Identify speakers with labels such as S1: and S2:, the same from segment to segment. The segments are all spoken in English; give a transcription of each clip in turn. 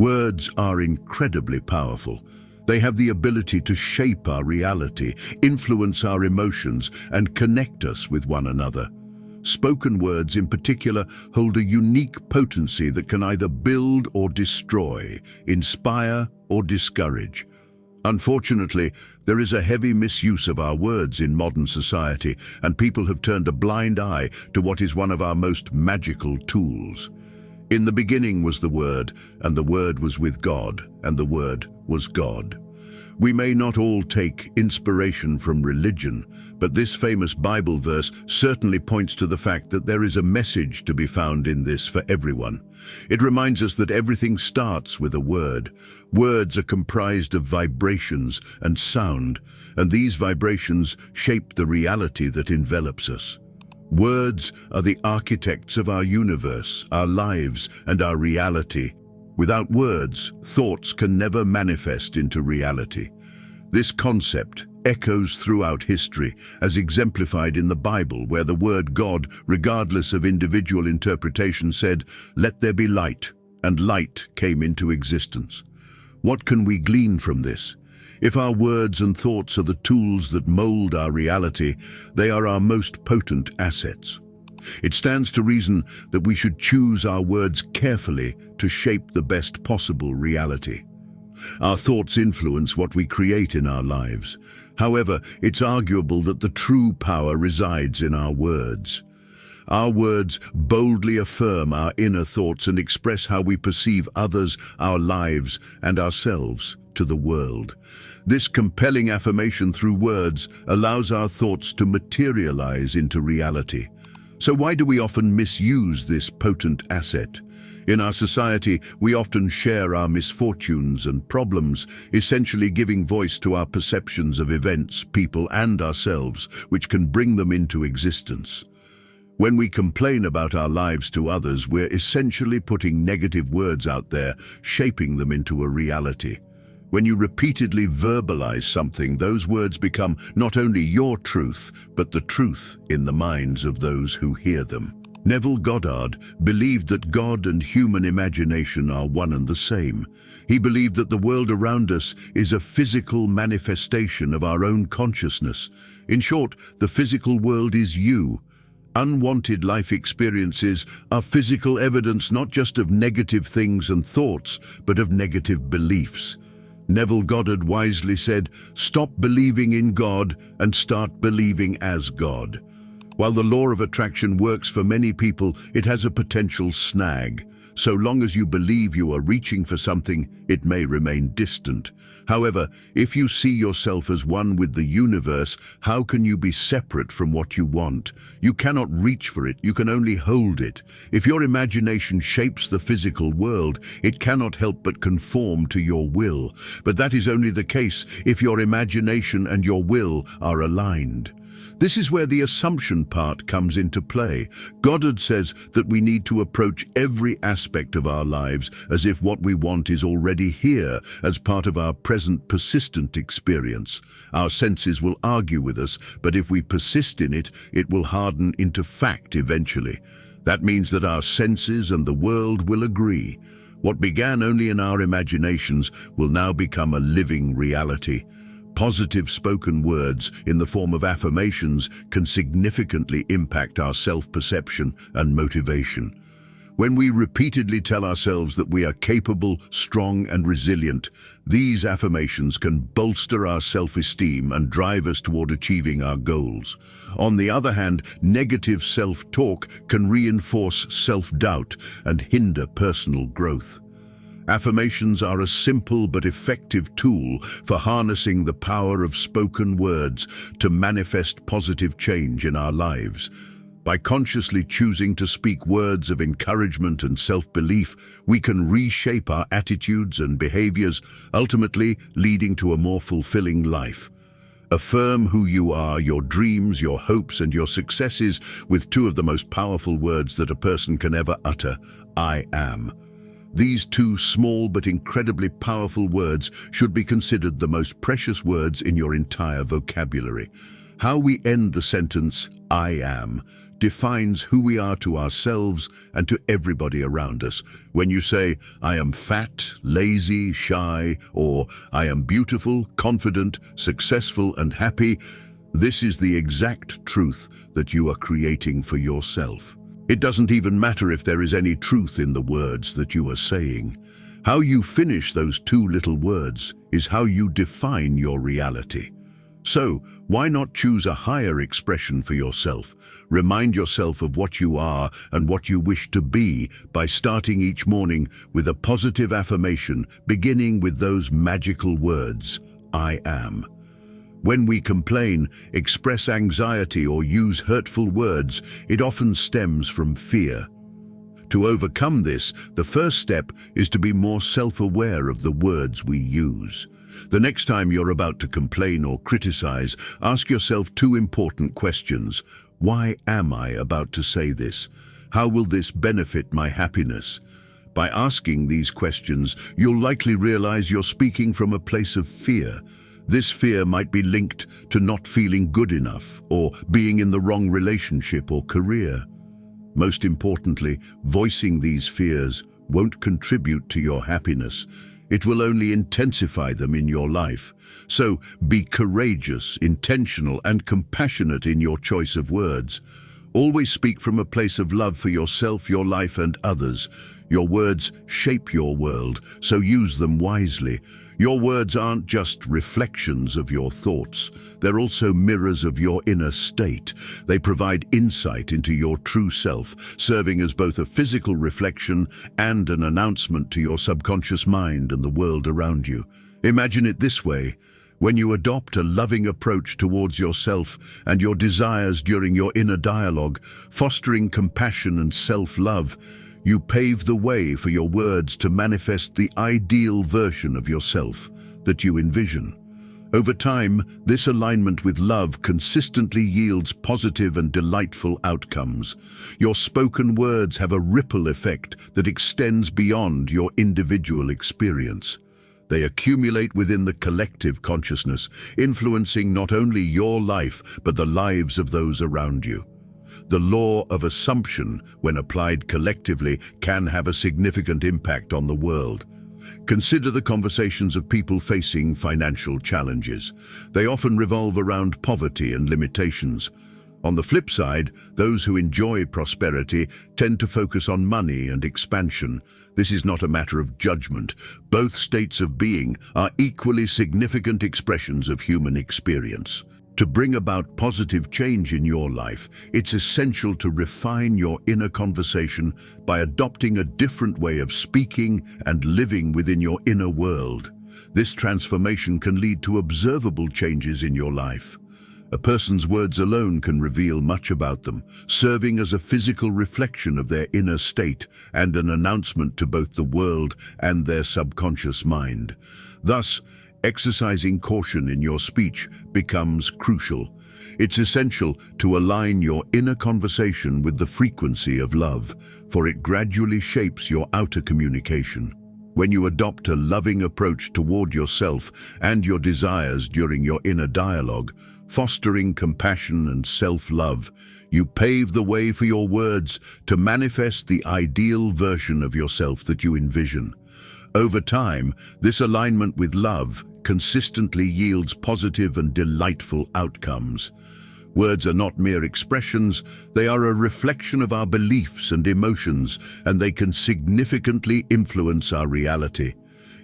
S1: Words are incredibly powerful. They have the ability to shape our reality, influence our emotions, and connect us with one another. Spoken words in particular hold a unique potency that can either build or destroy, inspire or discourage. Unfortunately, there is a heavy misuse of our words in modern society, and people have turned a blind eye to what is one of our most magical tools. In the beginning was the Word, and the Word was with God, and the Word was God. We may not all take inspiration from religion, but this famous Bible verse certainly points to the fact that there is a message to be found in this for everyone. It reminds us that everything starts with a word. Words are comprised of vibrations and sound, and these vibrations shape the reality that envelops us. Words are the architects of our universe, our lives, and our reality. Without words, thoughts can never manifest into reality. This concept echoes throughout history, as exemplified in the Bible, where the word God, regardless of individual interpretation, said, "Let there be light," and light came into existence. What can we glean from this? If our words and thoughts are the tools that mold our reality, they are our most potent assets. It stands to reason that we should choose our words carefully to shape the best possible reality. Our thoughts influence what we create in our lives. However, it's arguable that the true power resides in our words. Our words boldly affirm our inner thoughts and express how we perceive others, our lives, and ourselves to the world. This compelling affirmation through words allows our thoughts to materialize into reality. So why do we often misuse this potent asset? In our society, we often share our misfortunes and problems, essentially giving voice to our perceptions of events, people, and ourselves, which can bring them into existence. When we complain about our lives to others, we're essentially putting negative words out there, shaping them into a reality. When you repeatedly verbalize something, those words become not only your truth, but the truth in the minds of those who hear them. Neville Goddard believed that God and human imagination are one and the same. He believed that the world around us is a physical manifestation of our own consciousness. In short, the physical world is you. Unwanted life experiences are physical evidence not just of negative things and thoughts, but of negative beliefs. Neville Goddard wisely said, "Stop believing in God and start believing as God." While the law of attraction works for many people, it has a potential snag. So long as you believe you are reaching for something, it may remain distant. However, if you see yourself as one with the universe, how can you be separate from what you want? You cannot reach for it, you can only hold it. If your imagination shapes the physical world, it cannot help but conform to your will. But that is only the case if your imagination and your will are aligned. This is where the assumption part comes into play. Goddard says that we need to approach every aspect of our lives as if what we want is already here as part of our present persistent experience. Our senses will argue with us, but if we persist in it, it will harden into fact eventually. That means that our senses and the world will agree. What began only in our imaginations will now become a living reality. Positive spoken words in the form of affirmations can significantly impact our self-perception and motivation. When we repeatedly tell ourselves that we are capable, strong, and resilient, these affirmations can bolster our self-esteem and drive us toward achieving our goals. On the other hand, negative self-talk can reinforce self-doubt and hinder personal growth. Affirmations are a simple but effective tool for harnessing the power of spoken words to manifest positive change in our lives. By consciously choosing to speak words of encouragement and self-belief, we can reshape our attitudes and behaviors, ultimately leading to a more fulfilling life. Affirm who you are, your dreams, your hopes, and your successes with two of the most powerful words that a person can ever utter: I am. These two small but incredibly powerful words should be considered the most precious words in your entire vocabulary. How we end the sentence, I am, defines who we are to ourselves and to everybody around us. When you say, "I am fat, lazy, shy," or "I am beautiful, confident, successful, and happy," this is the exact truth that you are creating for yourself. It doesn't even matter if there is any truth in the words that you are saying. How you finish those two little words is how you define your reality. So, why not choose a higher expression for yourself? Remind yourself of what you are and what you wish to be by starting each morning with a positive affirmation, beginning with those magical words, "I am." When we complain, express anxiety, or use hurtful words, it often stems from fear. To overcome this, the first step is to be more self-aware of the words we use. The next time you're about to complain or criticize, ask yourself two important questions. Why am I about to say this? How will this benefit my happiness? By asking these questions, you'll likely realize you're speaking from a place of fear. This fear might be linked to not feeling good enough or being in the wrong relationship or career. Most importantly, voicing these fears won't contribute to your happiness. It will only intensify them in your life. So be courageous, intentional, and compassionate in your choice of words. Always speak from a place of love for yourself, your life, and others. Your words shape your world, so use them wisely. Your words aren't just reflections of your thoughts. They're also mirrors of your inner state. They provide insight into your true self, serving as both a physical reflection and an announcement to your subconscious mind and the world around you. Imagine it this way. When you adopt a loving approach towards yourself and your desires during your inner dialogue, fostering compassion and self-love, you pave the way for your words to manifest the ideal version of yourself that you envision. Over time, this alignment with love consistently yields positive and delightful outcomes. Your spoken words have a ripple effect that extends beyond your individual experience. They accumulate within the collective consciousness, influencing not only your life, but the lives of those around you. The law of assumption, when applied collectively, can have a significant impact on the world. Consider the conversations of people facing financial challenges. They often revolve around poverty and limitations. On the flip side, those who enjoy prosperity tend to focus on money and expansion. This is not a matter of judgment. Both states of being are equally significant expressions of human experience. To bring about positive change in your life, it's essential to refine your inner conversation by adopting a different way of speaking and living within your inner world. This transformation can lead to observable changes in your life. A person's words alone can reveal much about them, serving as a physical reflection of their inner state and an announcement to both the world and their subconscious mind. Thus, exercising caution in your speech becomes crucial. It's essential to align your inner conversation with the frequency of love, for it gradually shapes your outer communication. When you adopt a loving approach toward yourself and your desires during your inner dialogue, fostering compassion and self-love, you pave the way for your words to manifest the ideal version of yourself that you envision. Over time, this alignment with love consistently yields positive and delightful outcomes. Words are not mere expressions, they are a reflection of our beliefs and emotions, and they can significantly influence our reality.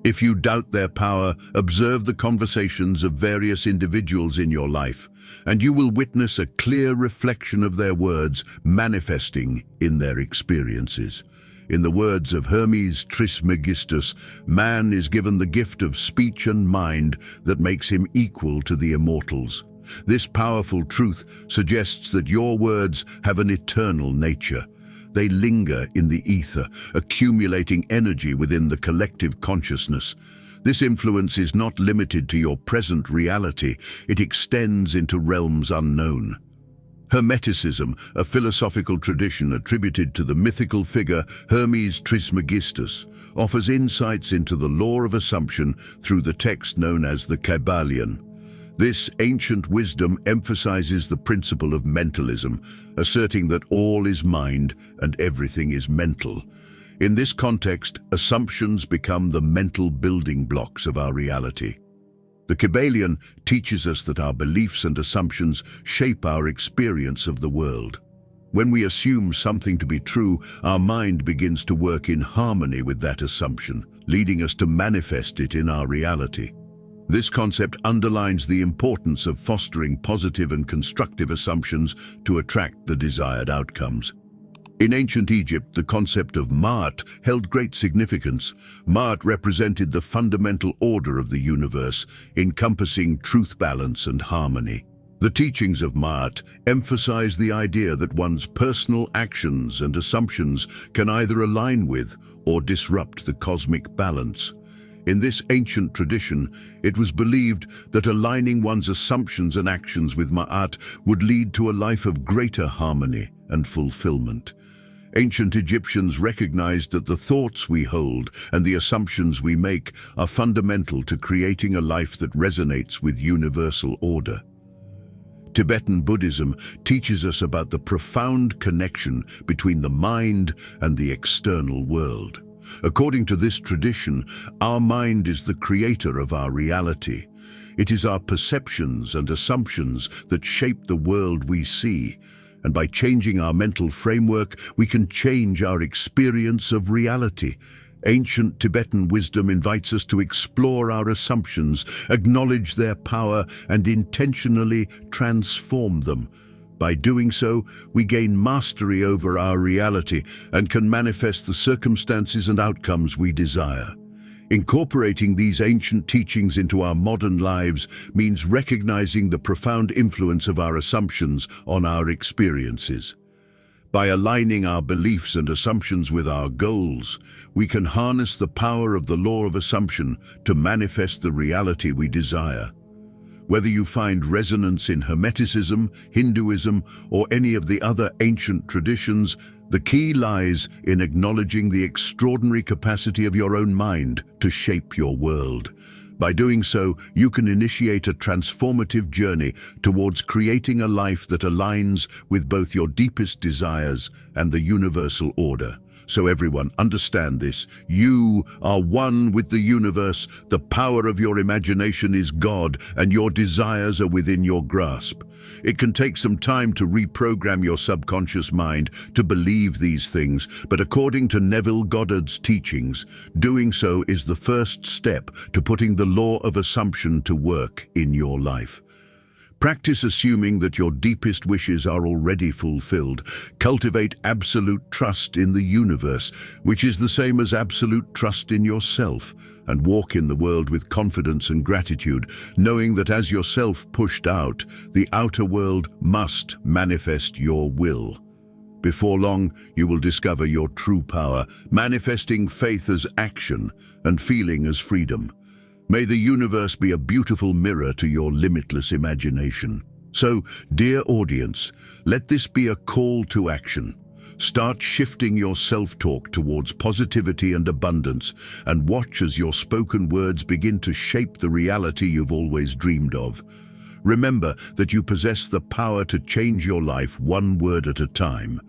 S1: If you doubt their power, observe the conversations of various individuals in your life, and you will witness a clear reflection of their words manifesting in their experiences. In the words of Hermes Trismegistus, man is given the gift of speech and mind that makes him equal to the immortals. This powerful truth suggests that your words have an eternal nature. They linger in the ether, accumulating energy within the collective consciousness. This influence is not limited to your present reality, it extends into realms unknown. Hermeticism, a philosophical tradition attributed to the mythical figure Hermes Trismegistus, offers insights into the law of assumption through the text known as the Kybalion. This ancient wisdom emphasizes the principle of mentalism, asserting that all is mind and everything is mental. In this context, assumptions become the mental building blocks of our reality. The Kybalion teaches us that our beliefs and assumptions shape our experience of the world. When we assume something to be true, our mind begins to work in harmony with that assumption, leading us to manifest it in our reality. This concept underlines the importance of fostering positive and constructive assumptions to attract the desired outcomes. In ancient Egypt, the concept of Ma'at held great significance. Ma'at represented the fundamental order of the universe, encompassing truth, balance, and harmony. The teachings of Ma'at emphasize the idea that one's personal actions and assumptions can either align with or disrupt the cosmic balance. In this ancient tradition, it was believed that aligning one's assumptions and actions with Ma'at would lead to a life of greater harmony and fulfillment. Ancient Egyptians recognized that the thoughts we hold and the assumptions we make are fundamental to creating a life that resonates with universal order. Tibetan Buddhism teaches us about the profound connection between the mind and the external world. According to this tradition, our mind is the creator of our reality. It is our perceptions and assumptions that shape the world we see, and by changing our mental framework, we can change our experience of reality. Ancient Tibetan wisdom invites us to explore our assumptions, acknowledge their power, and intentionally transform them. By doing so, we gain mastery over our reality and can manifest the circumstances and outcomes we desire. Incorporating these ancient teachings into our modern lives means recognizing the profound influence of our assumptions on our experiences. By aligning our beliefs and assumptions with our goals, we can harness the power of the law of assumption to manifest the reality we desire. Whether you find resonance in Hermeticism, Hinduism, or any of the other ancient traditions, the key lies in acknowledging the extraordinary capacity of your own mind to shape your world. By doing so, you can initiate a transformative journey towards creating a life that aligns with both your deepest desires and the universal order. So everyone, understand this. You are one with the universe. The power of your imagination is God, and your desires are within your grasp. It can take some time to reprogram your subconscious mind to believe these things, but according to Neville Goddard's teachings, doing so is the first step to putting the law of assumption to work in your life. Practice assuming that your deepest wishes are already fulfilled. Cultivate absolute trust in the universe, which is the same as absolute trust in yourself, and walk in the world with confidence and gratitude, knowing that as yourself pushed out, the outer world must manifest your will. Before long, you will discover your true power, manifesting faith as action and feeling as freedom. May the universe be a beautiful mirror to your limitless imagination. So, dear audience, let this be a call to action. Start shifting your self-talk towards positivity and abundance, and watch as your spoken words begin to shape the reality you've always dreamed of. Remember that you possess the power to change your life one word at a time.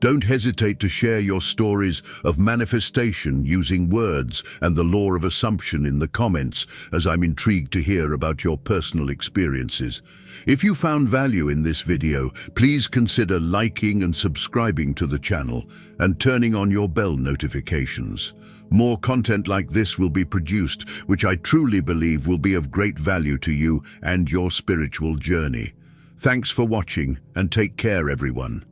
S1: Don't hesitate to share your stories of manifestation using words and the law of assumption in the comments, as I'm intrigued to hear about your personal experiences. If you found value in this video, please consider liking and subscribing to the channel and turning on your bell notifications. More content like this will be produced, which I truly believe will be of great value to you and your spiritual journey. Thanks for watching, and take care, everyone.